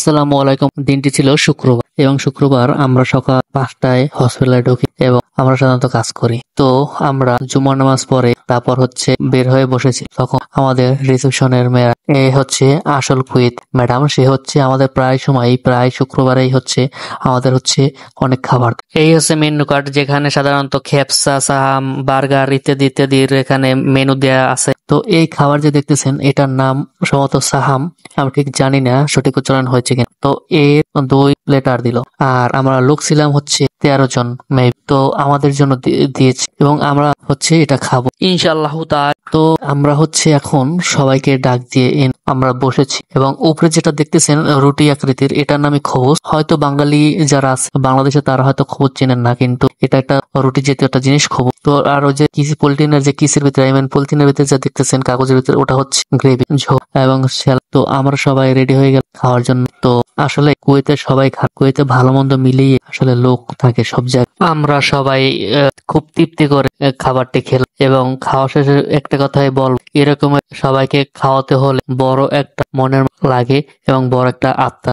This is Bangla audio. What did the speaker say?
আসসালামু আলাইকুম। দিনটি ছিল শুক্রবার এবং শুক্রবার আমরা সকাল 5টায় হসপিটালে ঢুকি এবং আমরা সাধারণত কাজ করি। তো আমরা জুমার নামাজ পড়ে তারপর বের হয়ে বসেছি। তখন আমাদের রিসেপশনের মেয়ে এ আসল কুইত ম্যাডাম, সে আমাদের প্রায় শুক্রবারেই আমাদের অনেক খাবার। এই মেনু কার্ড, যেখানে সাধারণত খেপসা, সাহাম, বার্গার ইত্যাদি ইত্যাদির এখানে মেনু দেয়া আছে। তো এই খাবার যে দেখতেছেন এটার নাম সম্ভবত সাহাম, আমি ঠিক জানি না সঠিক উচ্চারণ হয়েছে কিনা। তো এর 2 প্লেটার দিল আর আমরা লোক ছিলাম 13 জন মেয়ে। তো আমাদের জন্য দিয়েছে এবং আমরা এটা খাবো ইনশাআল্লাহ তাআলা। তো আমরা এখন সবাইকে ডাক দিয়ে আমরা বসেছি এবং উপরে যেটা দেখতেছেন রুটি আকৃতির, এটার নামই খবুজ। হয়তো বাঙালি যারা আছে বাংলাদেশে তারা হয়তো খবুজ চেনেন না, কিন্তু এটা একটা রুটি জাতীয় একটা জিনিস খবুজ। তো আর ওই যে পলিথিনের যে কিসের ভিতরে, পলিথিনের ভিতরে যা দেখতেছেন কাগজের ভিতরে, ওটা গ্রেভি ঝোল এবং তো আমরা সবাই রেডি হয়ে গেল খাওয়ার জন্য। তো আসলে কুয়েতে সবাই কুয়েতে ভালো মন্দ মিলিয়ে আসলে লোক থাকে সব জায়গায়। আমরা সবাই খুব তৃপ্তি করে খাবারটি খেলাম এবং খাওয়া শেষে একটা কথাই বল, এরকম সবাইকে খাওয়াতে হলে বড় একটা মনের লাগে এবং বড় একটা আত্মা